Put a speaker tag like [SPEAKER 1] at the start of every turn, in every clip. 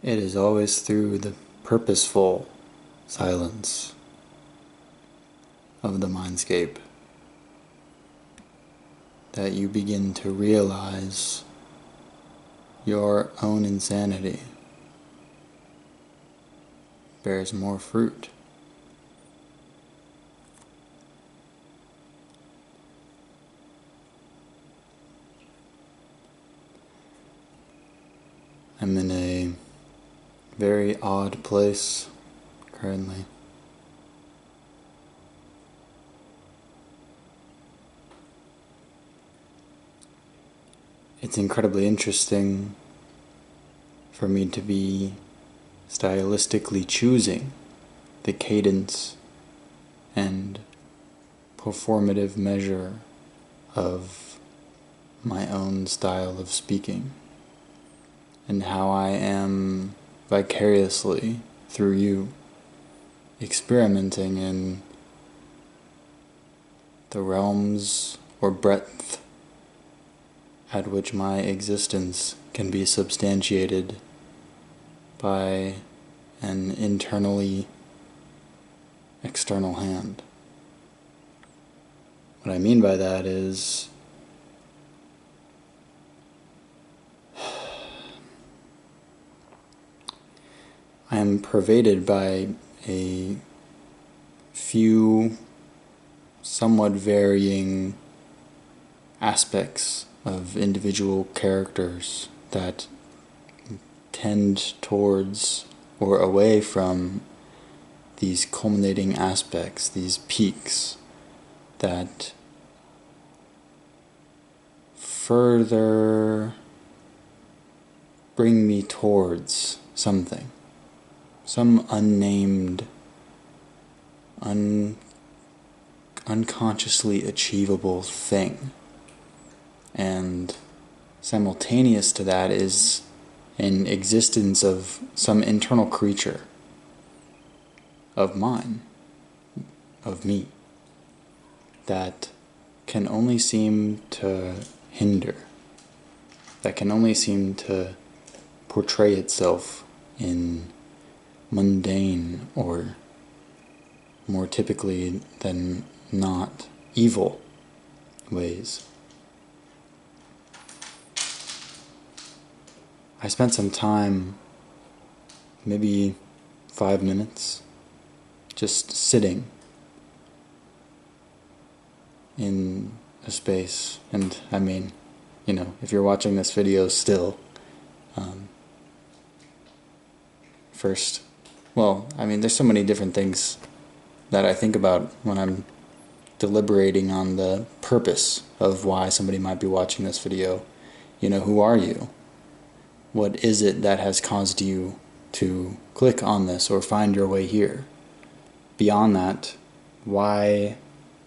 [SPEAKER 1] It is always through the purposeful silence of the mindscape that you begin to realize your own insanity bears more fruit. I'm in a very odd place currently. It's incredibly interesting for me to be stylistically choosing the cadence and performative measure of my own style of speaking, and how I am vicariously, through you, experimenting in the realms or breadth at which my existence can be substantiated by an internally external hand. What I mean by that is I am pervaded by a few somewhat varying aspects of individual characters that tend towards or away from these culminating aspects, these peaks that further bring me towards something, some unnamed, unconsciously achievable thing. And simultaneous to that is an existence of some internal creature of mine, of me, that can only seem to hinder, that can only seem to portray itself in mundane, or more typically than not, evil ways. I spent some time, maybe 5 minutes, just sitting in a space. And I mean, if you're watching this video still, first, there's so many different things that I think about when I'm deliberating on the purpose of why somebody might be watching this video. Who are you? What is it that has caused you to click on this or find your way here? Beyond that, why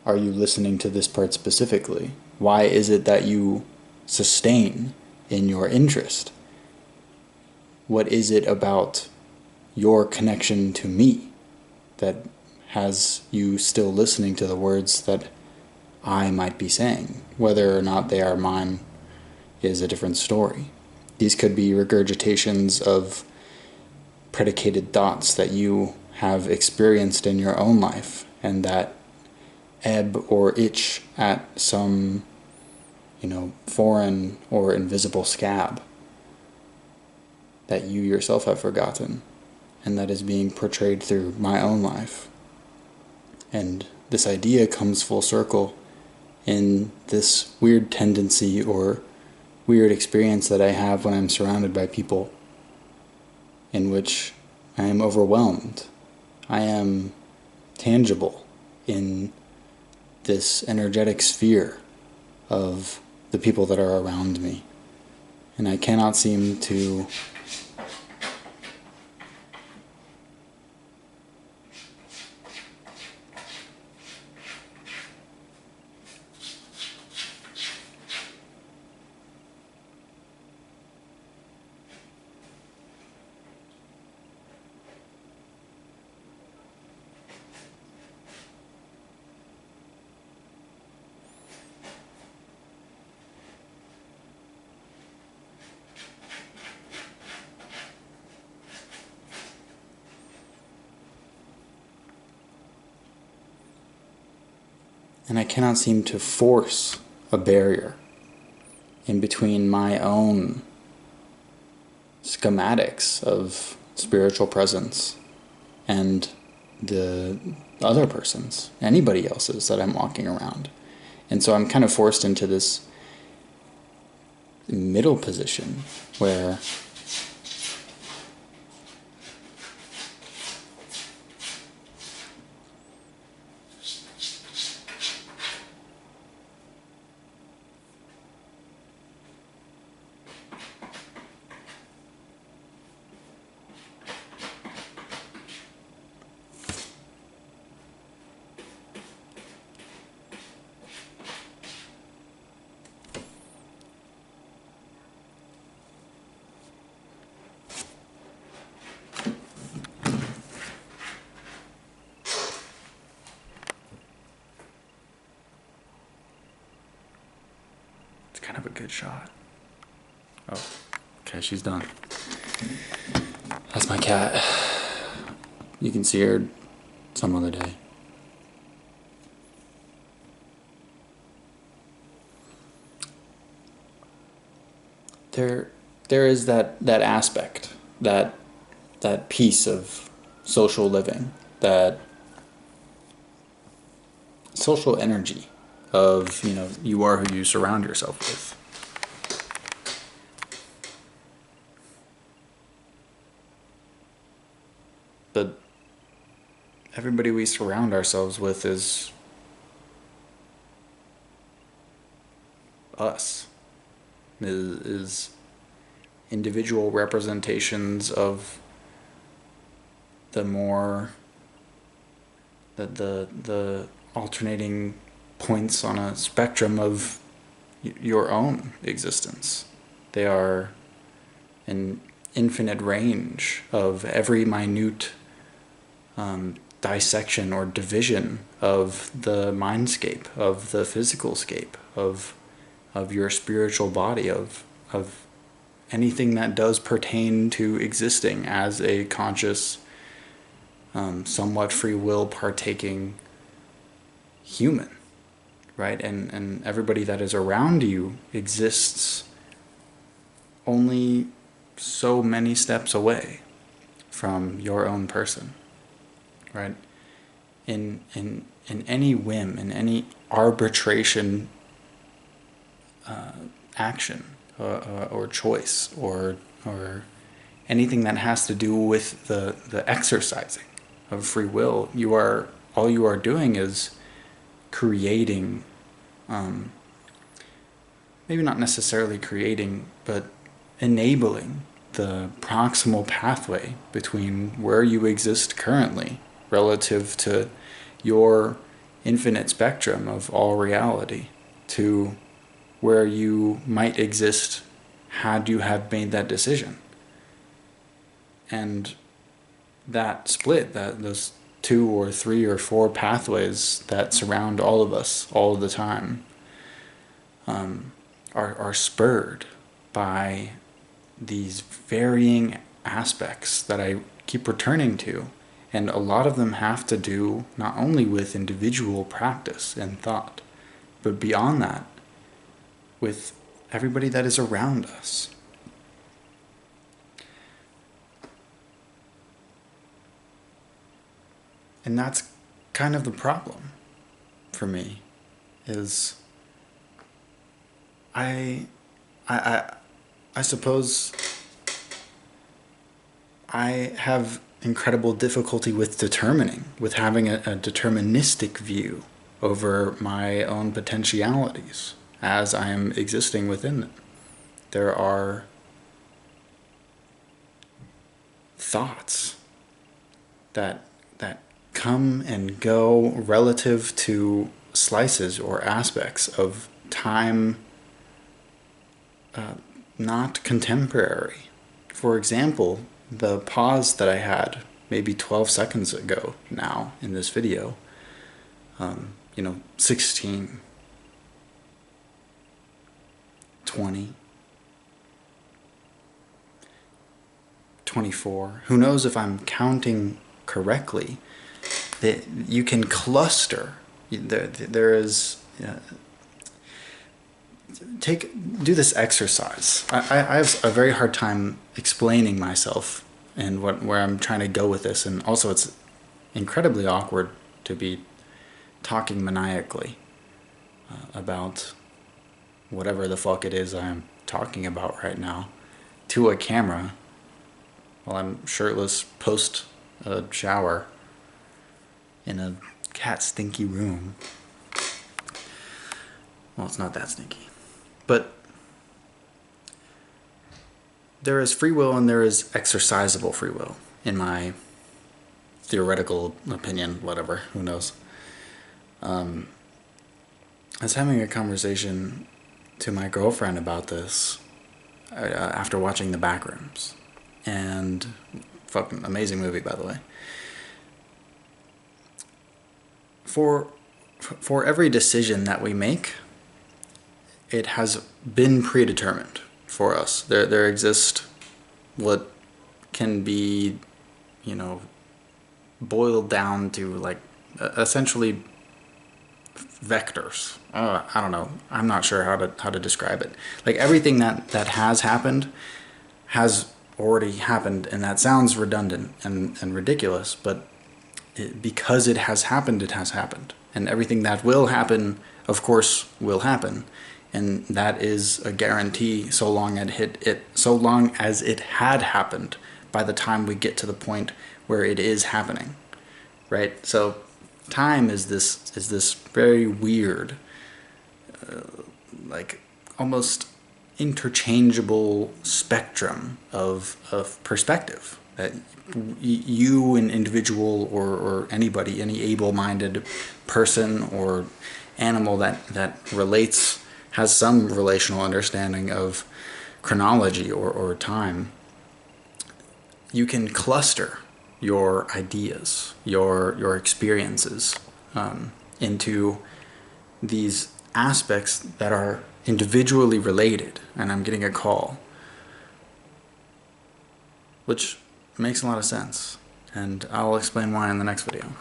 [SPEAKER 1] are you listening to this part specifically? Why is it that you sustain in your interest? What is it about your connection to me that has you still listening to the words that I might be saying? Whether or not they are mine is a different story. These could be regurgitations of predicated thoughts that you have experienced in your own life, and that ebb or itch at some, foreign or invisible scab that you yourself have forgotten, and that is being portrayed through my own life. And this idea comes full circle in this weird tendency or weird experience that I have when I'm surrounded by people, in which I am overwhelmed. I am tangible in this energetic sphere of the people that are around me. And I cannot seem to And I cannot seem to force a barrier in between my own schematics of spiritual presence and the other person's, anybody else's that I'm walking around. And so I'm kind of forced into this middle position where kind of a good shot. Oh, okay, she's done. That's my cat. You can see her some other day. There is that aspect, that piece of social living, that social energy of, you are who you surround yourself with. But everybody we surround ourselves with is us, is individual representations of the alternating points on a spectrum of your own existence. They are an infinite range of every minute dissection or division of the mindscape, of the physical scape, of your spiritual body, of anything that does pertain to existing as a conscious, somewhat free will partaking human, right? And everybody that is around you exists only so many steps away from your own person, right? In any whim, in any arbitration action or choice or anything that has to do with the exercising of free will, all you are doing is creating, maybe not necessarily creating, but enabling the proximal pathway between where you exist currently relative to your infinite spectrum of all reality to where you might exist had you have made that decision. And that split, those 2 or 3 or 4 pathways that surround all of us all the time, are spurred by these varying aspects that I keep returning to. And a lot of them have to do not only with individual practice and thought, but beyond that, with everybody that is around us. And that's kind of the problem for me, is I suppose I have incredible difficulty with having a deterministic view over my own potentialities as I am existing within them. There are thoughts that come and go relative to slices or aspects of time not contemporary. For example, the pause that I had maybe 12 seconds ago now in this video, 16, 20, 24, who knows if I'm counting correctly, that you can cluster There is, do this exercise. I have a very hard time explaining myself and where I'm trying to go with this, and also it's incredibly awkward to be talking maniacally about whatever the fuck it is I'm talking about right now to a camera while I'm shirtless post a shower in a cat stinky room. Well, it's not that stinky. But there is free will and there is exercisable free will, in my theoretical opinion, whatever, who knows. I was having a conversation to my girlfriend about this after watching The Backrooms. And fucking amazing movie, by the way. For every decision that we make, it has been predetermined for us. There exist what can be, boiled down to like essentially vectors. I don't know. I'm not sure how to describe it. Like everything that has happened has already happened, and that sounds redundant and ridiculous, but because it has happened, it has happened. And everything that will happen, of course, will happen. And that is a guarantee so long as it had happened by the time we get to the point where it is happening. Right? So time is this very weird, like almost interchangeable spectrum of perspective that you, an individual, or anybody, any able-minded person or animal that relates, has some relational understanding of chronology or time, you can cluster your ideas, your experiences into these aspects that are individually related. And I'm getting a call, which makes a lot of sense, and I'll explain why in the next video.